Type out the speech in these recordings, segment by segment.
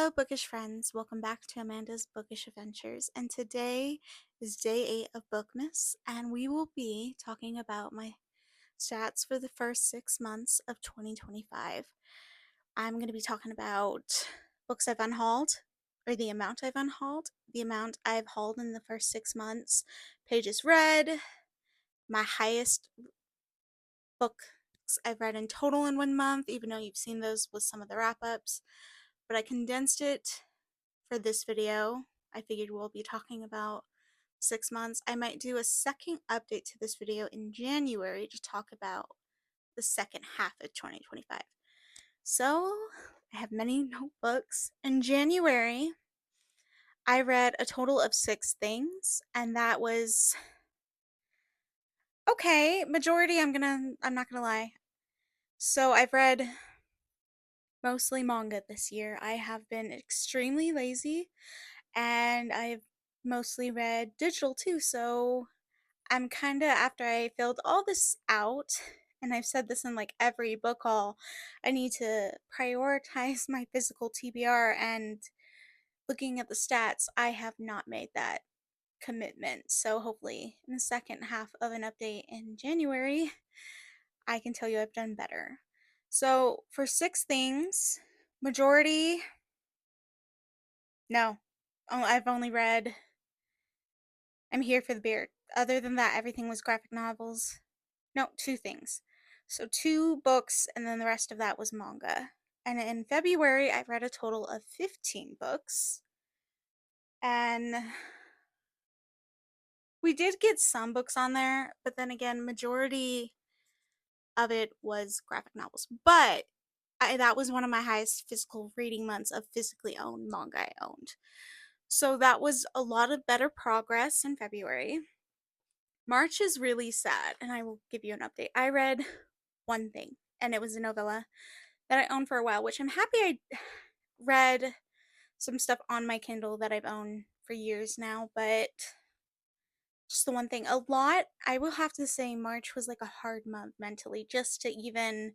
Hello, bookish friends. Welcome back to Amanda's Bookish Adventures. And today is day 8 of Bookmas, and we will be talking about my stats for the first 6 months of 2025. I'm going to be talking about books I've unhauled, or the amount I've unhauled, the amount I've hauled in the first 6 months, pages read, my highest books I've read in total in 1 month, even though you've seen those with some of the wrap ups. But I condensed it for this video. I figured we'll be talking about 6 months. I might do a second update to this video in January to talk about the second half of 2025. So, I have many notebooks. In January, I read a total of 6 things, and that was okay. Majority, I'm not gonna lie. So, I've read mostly manga this year. I have been extremely lazy, and I've mostly read digital too, so I'm kind of, after I filled all this out, and I've said this in like every book haul, I need to prioritize my physical TBR, and looking at the stats, I have not made that commitment. So hopefully in the second half of an update in January, I can tell you I've done better. So for 6 things, majority, no. I've only read I'm Here for the Beard. Other than that, everything was graphic novels. No, 2 things. So 2 books, and then the rest of that was manga. And in February, I read a total of 15 books. And we did get some books on there, but then again, majority of it was graphic novels. But that was one of my highest physical reading months of physically owned manga I owned. So that was a lot of better progress in February. March is really sad, and I will give you an update. I read one thing, and it was a novella that I owned for a while, which I'm happy I read some stuff on my Kindle that I've owned for years now, but just the one thing. A lot, I will have to say, March was like a hard month mentally just to even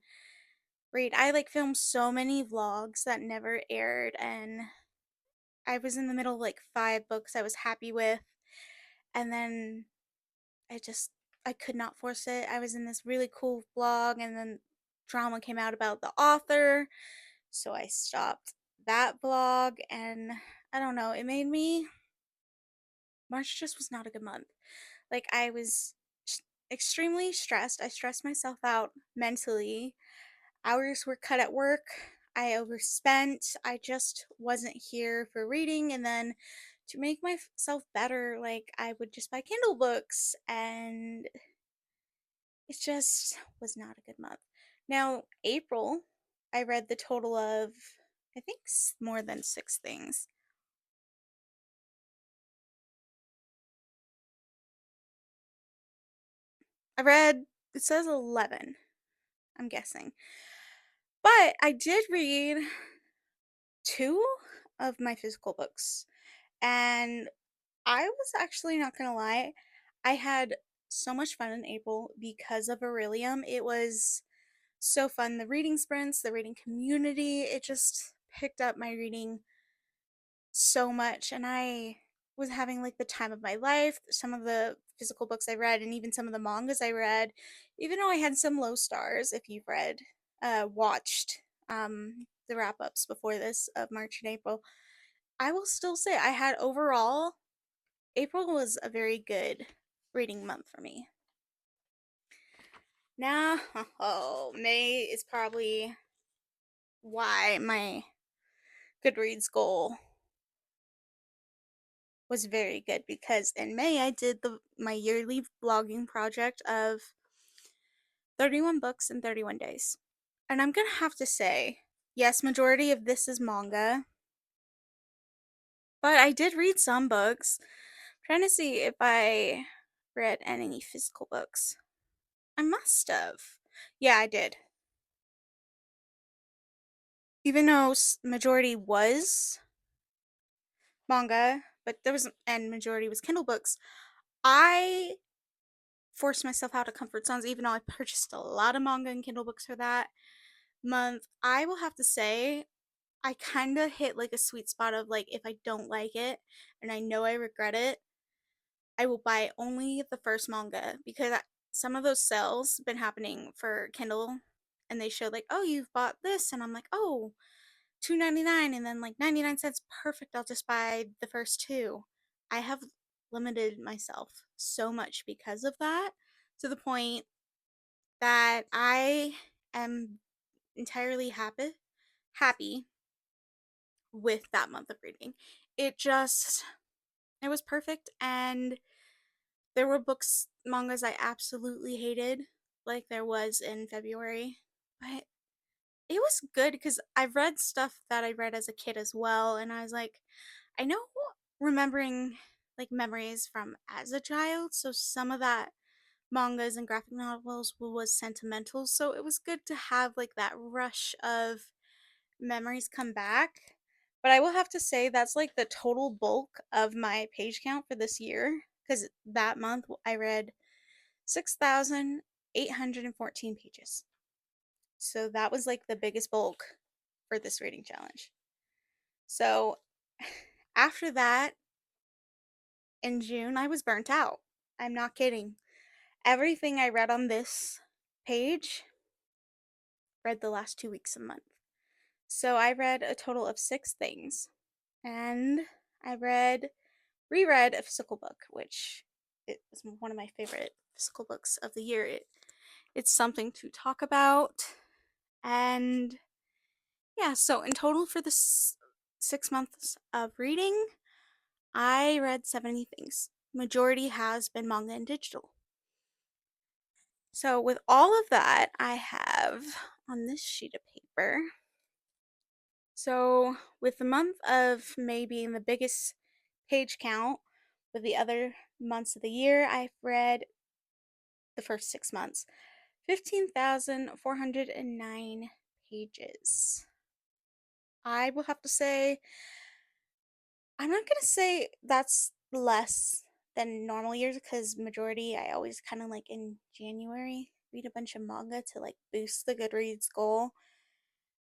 read. I like filmed so many vlogs that never aired, and I was in the middle of like 5 books I was happy with, and then I just I could not force it. I was in this really cool vlog, and then drama came out about the author, so I stopped that vlog, and I don't know, it made me March just was not a good month. Like, I was extremely stressed. I stressed myself out mentally. Hours were cut at work. I overspent. I just wasn't here for reading, and then to make myself better, like, I would just buy Kindle books, and it just was not a good month. Now, April, I read the total of, I think, more than 6 things. I read, it says 11, I'm guessing. But I did read 2 of my physical books, and I was actually not gonna lie, I had so much fun in April because of Aurelium. It was so fun. The reading sprints, the reading community, it just picked up my reading so much, and I was having like the time of my life. Some of the physical books I read, and even some of the mangas I read, even though I had some low stars, if you've watched the wrap ups before this of March and April, I will still say I had overall, April was a very good reading month for me. Now, oh, May is probably why my Goodreads goal was very good, because in May I did my yearly vlogging project of 31 books in 31 days. And I'm gonna have to say, yes, majority of this is manga, but I did read some books. I'm trying to see if I read any physical books. I must have. Yeah, I did. Even though majority was manga, but there was, and majority was Kindle books, I forced myself out of comfort zones, even though I purchased a lot of manga and Kindle books for that month. I will have to say, I kind of hit like a sweet spot of like if I don't like it and I know I regret it, I will buy only the first manga because some of those sales been happening for Kindle and they show like, "Oh, you've bought this." And I'm like, "Oh, 2.99 and then like 99 cents. Perfect. I'll just buy the first two." I have limited myself so much because of that to the point that I am entirely happy with that month of reading. It just it was perfect, and there were mangas I absolutely hated, like there was in February, but it was good because I've read stuff that I read as a kid as well, and I was like, I know remembering like memories from as a child, so some of that mangas and graphic novels was sentimental, so it was good to have like that rush of memories come back. But I will have to say that's like the total bulk of my page count for this year because that month I read 6,814 pages. So that was like the biggest bulk for this reading challenge. So after that, in June, I was burnt out. I'm not kidding. Everything I read on this page, read the last 2 weeks of the month. So I read a total of 6 things. And I reread a physical book, which it was one of my favorite physical books of the year. It's something to talk about. And yeah, so in total for this 6 months of reading, I read 70 things. Majority has been manga and digital. So with all of that, I have on this sheet of paper. So with the month of May being the biggest page count, with the other months of the year, I've read the first 6 months 15,409 pages. I will have to say, I'm not gonna say that's less than normal years because majority I always kind of like in January read a bunch of manga to like boost the Goodreads goal.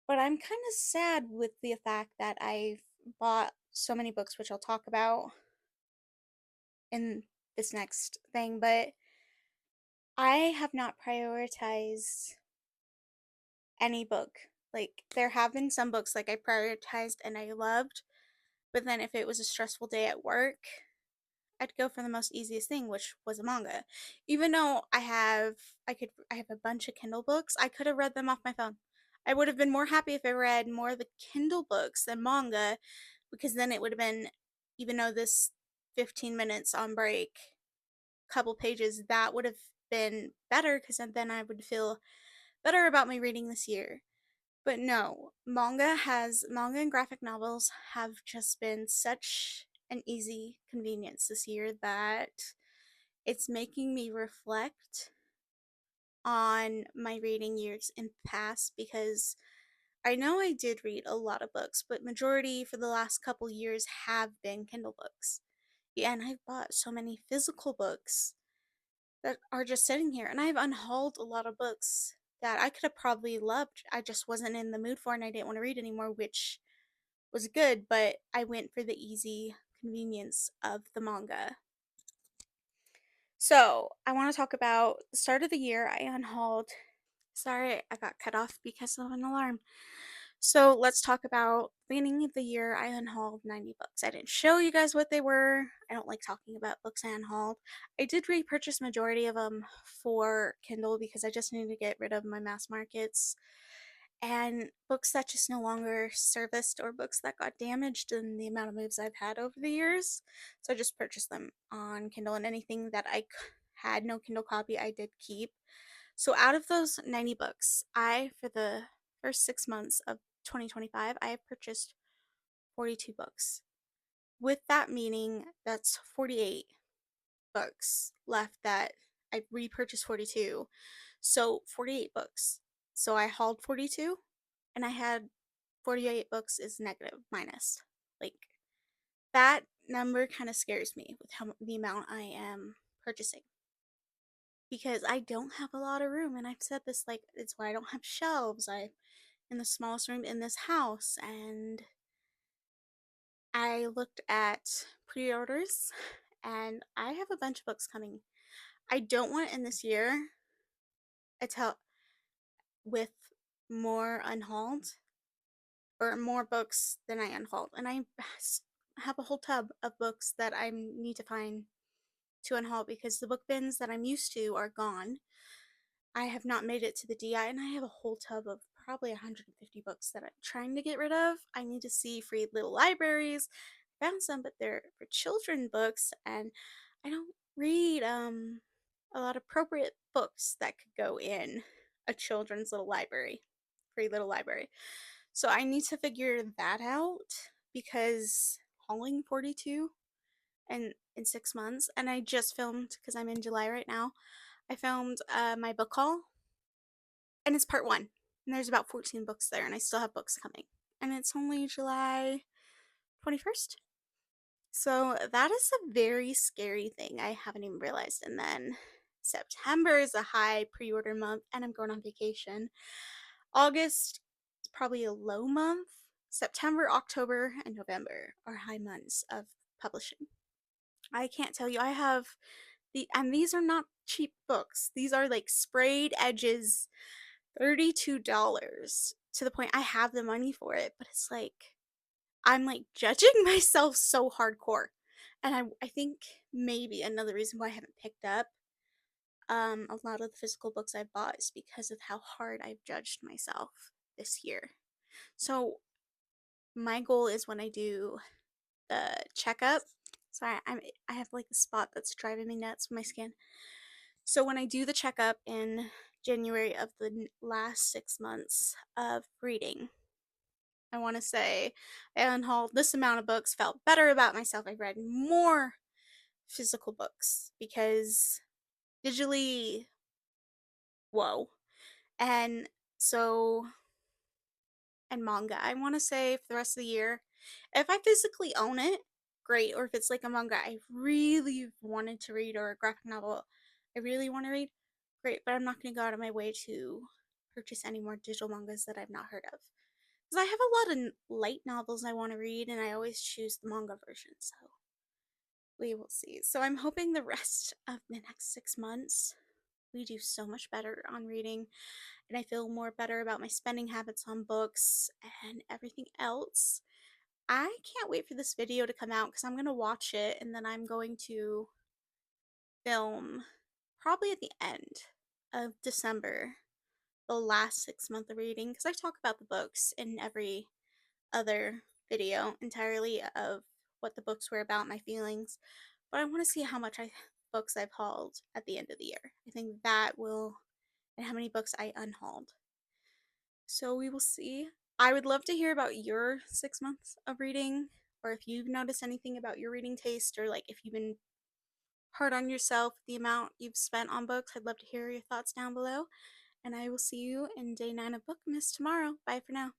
But I'm kind of sad with the fact that I've bought so many books, which I'll talk about in this next thing, but I have not prioritized any book. Like, there have been some books like I prioritized and I loved, but then if it was a stressful day at work, I'd go for the most easiest thing, which was a manga. Even though I have a bunch of Kindle books, I could have read them off my phone. I would have been more happy if I read more of the Kindle books than manga, because then it would have been, even though this 15 minutes on break, couple pages, that would have been better because then I would feel better about my reading this year. But no, manga and graphic novels have just been such an easy convenience this year that it's making me reflect on my reading years in the past because I know I did read a lot of books, but majority for the last couple years have been Kindle books. Yeah, and I've bought so many physical books that are just sitting here, and I've unhauled a lot of books that I could have probably loved. I just wasn't in the mood for and I didn't want to read anymore, which was good, but I went for the easy convenience of the manga. So, I want to talk about the start of the year. I unhauled. Sorry, I got cut off because of an alarm. So let's talk about the beginning of the year. I unhauled 90 books. I didn't show you guys what they were. I don't like talking about books I unhauled. I did repurchase majority of them for Kindle because I just needed to get rid of my mass markets and books that just no longer serviced or books that got damaged in the amount of moves I've had over the years. So I just purchased them on Kindle, and anything that I had no Kindle copy I did keep. So out of those 90 books, for the first 6 months of 2025, I have purchased 42 books. With that meaning, that's 48 books left that I repurchased 42. So 48 books. So I hauled 42 and I had 48 books is negative, minus. Like, that number kind of scares me with the amount I am purchasing because I don't have a lot of room, and I've said this, like, it's why I don't have shelves. I in the smallest room in this house, and I looked at pre-orders, and I have a bunch of books coming. I don't want to end this year until with more unhauled or more books than I unhauled, and I have a whole tub of books that I need to find to unhaul because the book bins that I'm used to are gone. I have not made it to the DI, and I have a whole tub of probably 150 books that I'm trying to get rid of. I need to see free little libraries. I found some, but they're for children books, and I don't read a lot of appropriate books that could go in a children's little library, free little library. So I need to figure that out because hauling 42 and in 6 months, and I just filmed because I'm in July right now. I filmed my book haul, and it's part one. And there's about 14 books there, and I still have books coming. And it's only July 21st. So that is a very scary thing I haven't even realized. And then September is a high pre order month, and I'm going on vacation. August is probably a low month. September, October, and November are high months of publishing. I can't tell you. I have and these are not cheap books. These are like sprayed edges, $32 to the point I have the money for it, but it's like I'm like judging myself so hardcore. And I think maybe another reason why I haven't picked up a lot of the physical books I bought is because of how hard I've judged myself this year. So my goal is when I do the checkup. Sorry, I have like a spot that's driving me nuts with my skin. So when I do the checkup in January of the last 6 months of reading, I want to say I unhauled this amount of books, felt better about myself. I read more physical books because digitally, whoa. And so, and manga, I want to say for the rest of the year, if I physically own it, great. Or if it's like a manga I really wanted to read or a graphic novel I really want to read, great. But I'm not going to go out of my way to purchase any more digital mangas that I've not heard of. Because I have a lot of light novels I want to read, and I always choose the manga version, so we will see. So I'm hoping the rest of the next 6 months we do so much better on reading, and I feel more better about my spending habits on books and everything else. I can't wait for this video to come out because I'm going to watch it, and then I'm going to film probably at the end of December the last 6 month of reading because I talk about the books in every other video entirely of what the books were about, my feelings, but I want to see how much books I've hauled at the end of the year. I think that will, and how many books I unhauled. So we will see. I would love to hear about your 6 months of reading, or if you've noticed anything about your reading taste, or like if you've been hard on yourself the amount you've spent on books. I'd love to hear your thoughts down below. And I will see you in day 9 of Bookmas tomorrow. Bye for now.